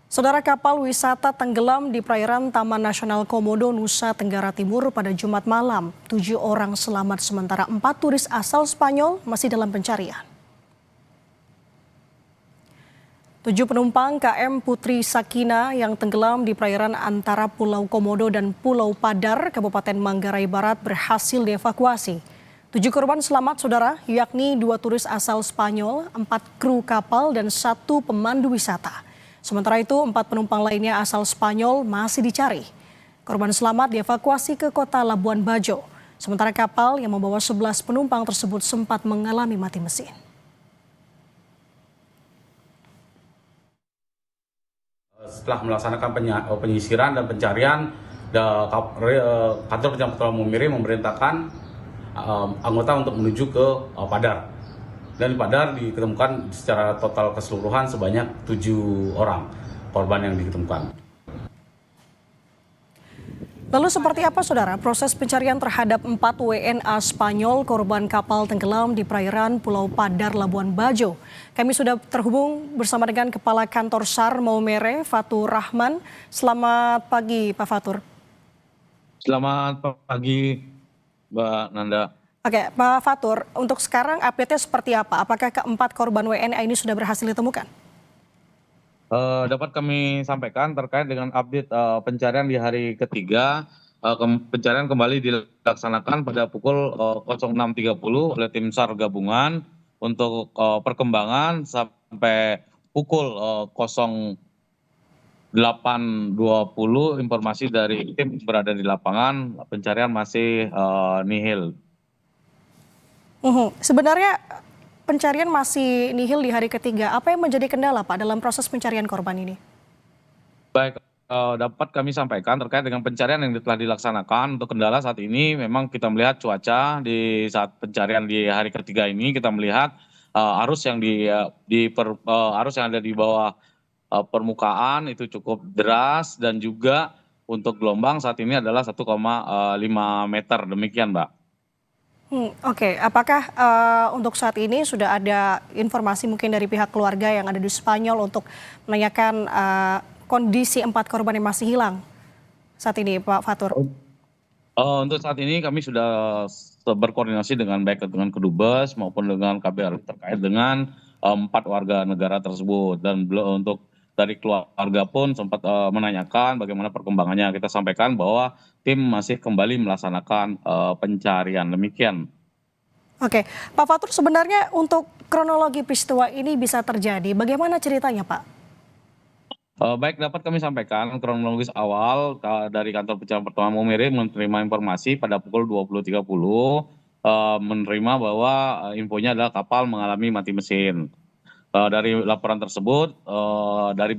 Saudara, kapal wisata tenggelam di perairan Taman Nasional Komodo, Nusa Tenggara Timur pada Jumat malam. 7 orang selamat sementara 4 turis asal Spanyol masih dalam pencarian. 7 penumpang KM Putri Sakina yang tenggelam di perairan antara Pulau Komodo dan Pulau Padar, Kabupaten Manggarai Barat berhasil dievakuasi. 7 korban selamat, saudara, yakni 2 turis asal Spanyol, 4 kru kapal, dan 1 pemandu wisata. Sementara itu, 4 penumpang lainnya asal Spanyol masih dicari. Korban selamat dievakuasi ke kota Labuan Bajo. Sementara kapal yang membawa 11 penumpang tersebut sempat mengalami mati mesin. Setelah melaksanakan penyisiran dan pencarian, kantor Penyelamatan Maumere memerintahkan anggota untuk menuju ke Padar. Dan di Padar ditemukan secara total keseluruhan sebanyak 7 orang korban yang ditemukan. Lalu seperti apa, saudara, proses pencarian terhadap 4 WNA Spanyol korban kapal tenggelam di perairan Pulau Padar, Labuan Bajo? Kami sudah terhubung bersama dengan Kepala Kantor SAR Maumere, Fatur Rahman. Selamat pagi, Pak Fatur. Selamat pagi, Mbak Nanda. Oke, Pak Fatur, untuk sekarang update-nya seperti apa? Apakah keempat korban WNA ini sudah berhasil ditemukan? Dapat kami sampaikan terkait dengan update pencarian di hari ketiga. Pencarian kembali dilaksanakan pada pukul 06.30 oleh tim SAR gabungan untuk perkembangan sampai pukul 08.20 informasi dari tim berada di lapangan, pencarian masih nihil. Sebenarnya pencarian masih nihil di hari ketiga. Apa yang menjadi kendala, Pak, dalam proses pencarian korban ini? Baik, dapat kami sampaikan terkait dengan pencarian yang telah dilaksanakan. Untuk kendala saat ini memang kita melihat cuaca di saat pencarian di hari ketiga ini, kita melihat arus yang arus yang ada di bawah permukaan itu cukup deras, dan juga untuk gelombang saat ini adalah 1,5 meter, demikian, Mbak. Oke, apakah untuk saat ini sudah ada informasi mungkin dari pihak keluarga yang ada di Spanyol untuk menanyakan kondisi 4 korban yang masih hilang saat ini, Pak Fatur? Untuk saat ini kami sudah berkoordinasi dengan baik dengan Kedubes maupun dengan KBRI terkait dengan 4 warga negara tersebut, dan untuk dari keluarga pun sempat menanyakan bagaimana perkembangannya. Kita sampaikan bahwa tim masih kembali melaksanakan pencarian, demikian. Oke, Pak Fatur, sebenarnya untuk kronologi peristiwa ini bisa terjadi, bagaimana ceritanya, Pak? Baik, dapat kami sampaikan kronologis awal dari kantor pencarian pertama Maumere menerima informasi pada pukul 20.30, menerima bahwa infonya adalah kapal mengalami mati mesin. Dari laporan tersebut, dari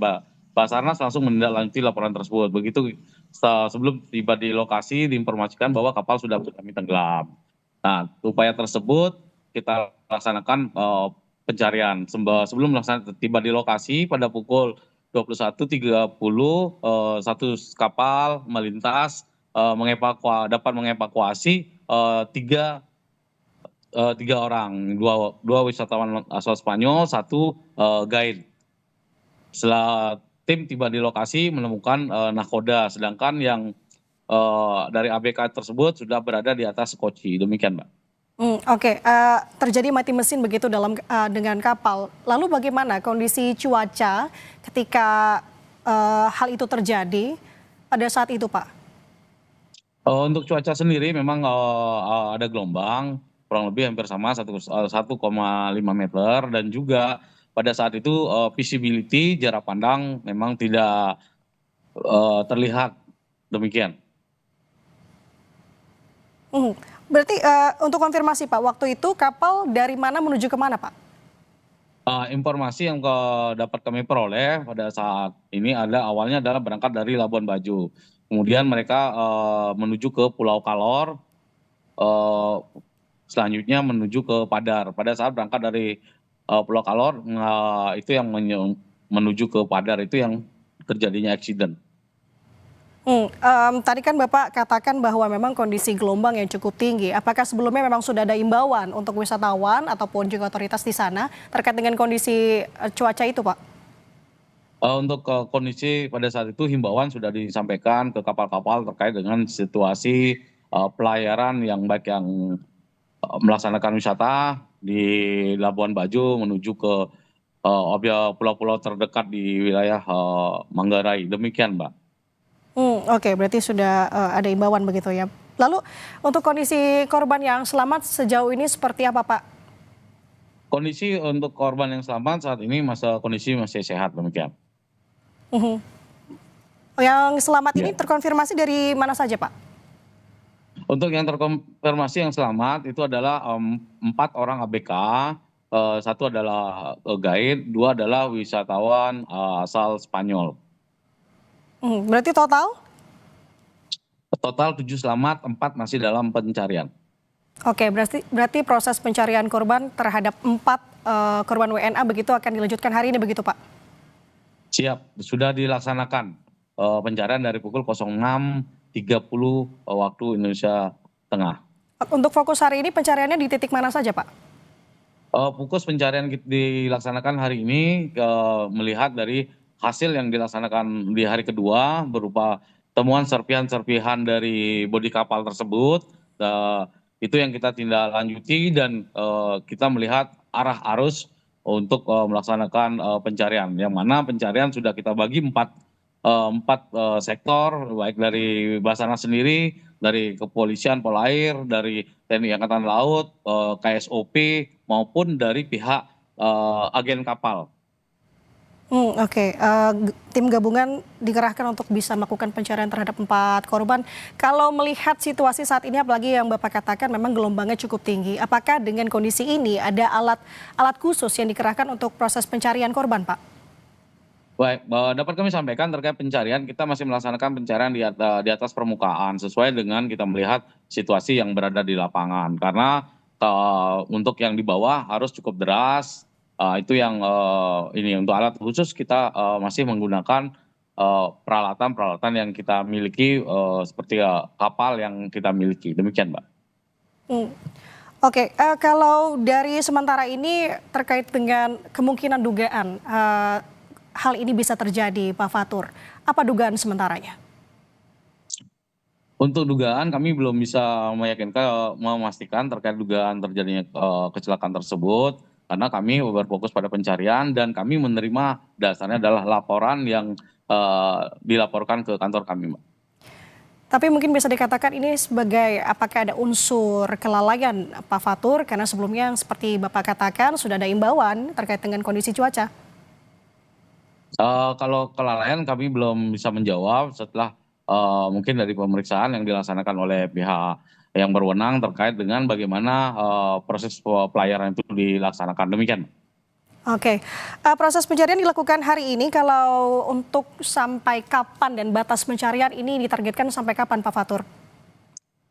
Basarnas langsung menindaklanjuti laporan tersebut. Begitu sebelum tiba di lokasi diinformasikan bahwa kapal sudah kami tenggelam. Nah, upaya tersebut kita laksanakan pencarian. Sebelum tiba di lokasi pada pukul 21.30, satu kapal melintas dapat mengevakuasi tiga orang, dua wisatawan asal Spanyol, 1 guide. Setelah tim tiba di lokasi menemukan nahkoda, sedangkan yang dari ABK tersebut sudah berada di atas koci, demikian, Mbak. Oke, terjadi mati mesin begitu dengan kapal. Lalu bagaimana kondisi cuaca ketika hal itu terjadi pada saat itu, Pak? Untuk cuaca sendiri memang ada gelombang kurang lebih hampir sama 1,5 meter, dan juga pada saat itu visibility jarak pandang memang tidak terlihat, demikian. Berarti untuk konfirmasi, Pak, waktu itu kapal dari mana menuju ke mana, Pak? Informasi yang dapat kami peroleh pada saat ini awalnya adalah berangkat dari Labuan Bajo. Kemudian mereka menuju ke Pulau Kalor, selanjutnya menuju ke Padar. Pada saat berangkat dari Pulau Kalor, itu yang menuju ke Padar itu yang terjadinya accident. Tadi kan Bapak katakan bahwa memang kondisi gelombang yang cukup tinggi. Apakah sebelumnya memang sudah ada imbauan untuk wisatawan ataupun juga otoritas di sana terkait dengan kondisi cuaca itu, Pak? Untuk kondisi pada saat itu himbauan sudah disampaikan ke kapal-kapal terkait dengan situasi pelayaran yang baik yang melaksanakan wisata di Labuan Bajo menuju ke objek pulau-pulau terdekat di wilayah Manggarai. Demikian, Mbak. Oke, berarti sudah ada imbauan begitu ya. Lalu untuk kondisi korban yang selamat sejauh ini seperti apa, Pak? Kondisi untuk korban yang selamat saat ini kondisi masih sehat, demikian. Mhm. Yang selamat ini Ya. terkonfirmasi dari mana saja, Pak? Untuk yang terkonfirmasi yang selamat itu adalah 4 orang ABK, 1 adalah guide, 2 adalah wisatawan asal Spanyol. Berarti total? Total 7 selamat, 4 masih dalam pencarian. Oke, berarti proses pencarian korban terhadap 4 korban WNA begitu akan dilanjutkan hari ini begitu, Pak? Siap, sudah dilaksanakan pencarian dari pukul 06.30 waktu Indonesia Tengah. Untuk fokus hari ini pencariannya di titik mana saja, Pak? Fokus pencarian dilaksanakan hari ini melihat dari hasil yang dilaksanakan di hari kedua berupa temuan serpihan-serpihan dari bodi kapal tersebut. Itu yang kita tindak lanjuti dan kita melihat arah arus untuk melaksanakan pencarian. Yang mana pencarian sudah kita bagi empat sektor, baik dari Basarnas sendiri, dari Kepolisian Polair, dari TNI Angkatan Laut, KSOP, maupun dari pihak agen kapal. Oke, tim gabungan dikerahkan untuk bisa melakukan pencarian terhadap 4 korban. Kalau melihat situasi saat ini, apalagi yang Bapak katakan memang gelombangnya cukup tinggi, apakah dengan kondisi ini ada alat khusus yang dikerahkan untuk proses pencarian korban, Pak? Baik, dapat kami sampaikan terkait pencarian, kita masih melaksanakan pencarian di atas permukaan sesuai dengan kita melihat situasi yang berada di lapangan. Karena untuk yang di bawah harus cukup deras, itu yang ini untuk alat khusus kita masih menggunakan peralatan-peralatan yang kita miliki seperti kapal yang kita miliki. Demikian, Mbak. Hmm. Oke, kalau dari sementara ini terkait dengan kemungkinan dugaan hal ini bisa terjadi, Pak Fatur, apa dugaan sementaranya? Untuk dugaan kami belum bisa memastikan terkait dugaan terjadinya kecelakaan tersebut karena kami berfokus pada pencarian dan kami menerima dasarnya adalah laporan yang dilaporkan ke kantor kami, Mbak. Tapi mungkin bisa dikatakan ini sebagai apakah ada unsur kelalaian Pak Fatur karena sebelumnya yang seperti Bapak katakan sudah ada imbauan terkait dengan kondisi cuaca. Kalau kelalaian kami belum bisa menjawab setelah mungkin dari pemeriksaan yang dilaksanakan oleh pihak yang berwenang terkait dengan bagaimana proses pelayaran itu dilaksanakan. Demikian. Oke, proses pencarian dilakukan hari ini. Kalau untuk sampai kapan dan batas pencarian ini ditargetkan sampai kapan, Pak Fatur?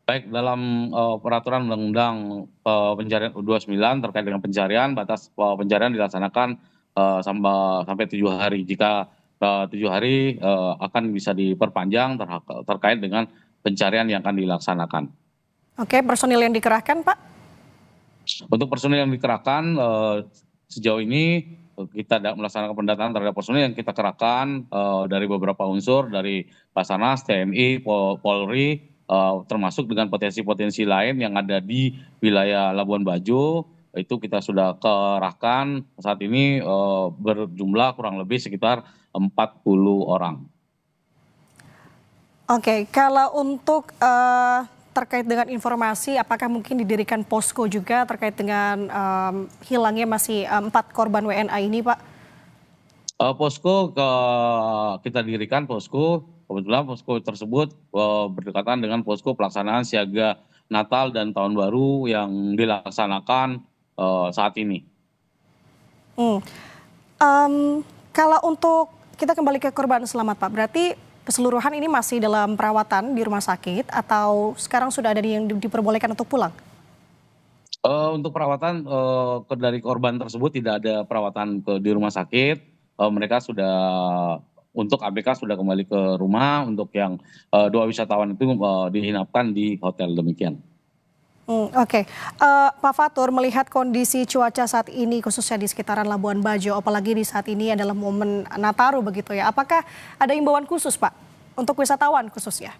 Baik, dalam peraturan undang-undang pencarian U29 terkait dengan pencarian, batas pencarian dilaksanakan sampai 7 hari. Jika 7 hari akan bisa diperpanjang terkait dengan pencarian yang akan dilaksanakan. Oke, personil yang dikerahkan, Pak? Untuk personil yang dikerahkan sejauh ini kita melaksanakan pendataan terhadap personil yang kita kerahkan dari beberapa unsur dari Basarnas, TNI, Polri, termasuk dengan potensi-potensi lain yang ada di wilayah Labuan Bajo. Itu kita sudah kerahkan saat ini berjumlah kurang lebih sekitar 40 orang. Oke, kalau untuk terkait dengan informasi, apakah mungkin didirikan posko juga terkait dengan hilangnya masih 4 korban WNA ini, Pak? Posko kita dirikan posko, kebetulan posko tersebut berdekatan dengan posko pelaksanaan siaga Natal dan Tahun Baru yang dilaksanakan saat ini. Kalau untuk kita kembali ke korban selamat, Pak, berarti keseluruhan ini masih dalam perawatan di rumah sakit atau sekarang sudah ada yang diperbolehkan untuk pulang? Untuk perawatan dari korban tersebut tidak ada perawatan di rumah sakit. Mereka sudah untuk ABK sudah kembali ke rumah. Untuk yang 2 wisatawan itu diinapkan di hotel, demikian. Oke. Pak Fatur, melihat kondisi cuaca saat ini khususnya di sekitaran Labuan Bajo, apalagi di saat ini adalah momen Nataru begitu ya. Apakah ada imbauan khusus Pak untuk wisatawan khususnya?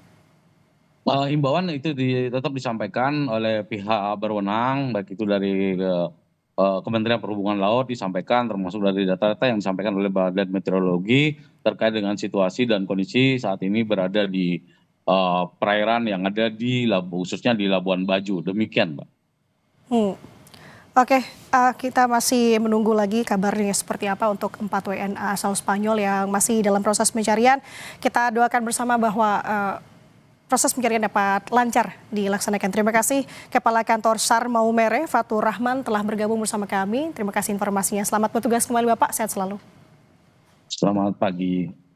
Himbauan itu tetap disampaikan oleh pihak berwenang, baik itu dari Kementerian Perhubungan Laut disampaikan, termasuk dari data-data yang disampaikan oleh Badan Meteorologi terkait dengan situasi dan kondisi saat ini berada di perairan yang ada khususnya di Labuan Bajo. Demikian, Mbak. Oke, kita masih menunggu lagi kabarnya seperti apa untuk 4 WNA asal Spanyol yang masih dalam proses pencarian. Kita doakan bersama bahwa proses pencarian dapat lancar dilaksanakan. Terima kasih Kepala Kantor SAR Maumere, Fatur Rahman telah bergabung bersama kami. Terima kasih informasinya. Selamat bertugas kembali Bapak, sehat selalu. Selamat pagi.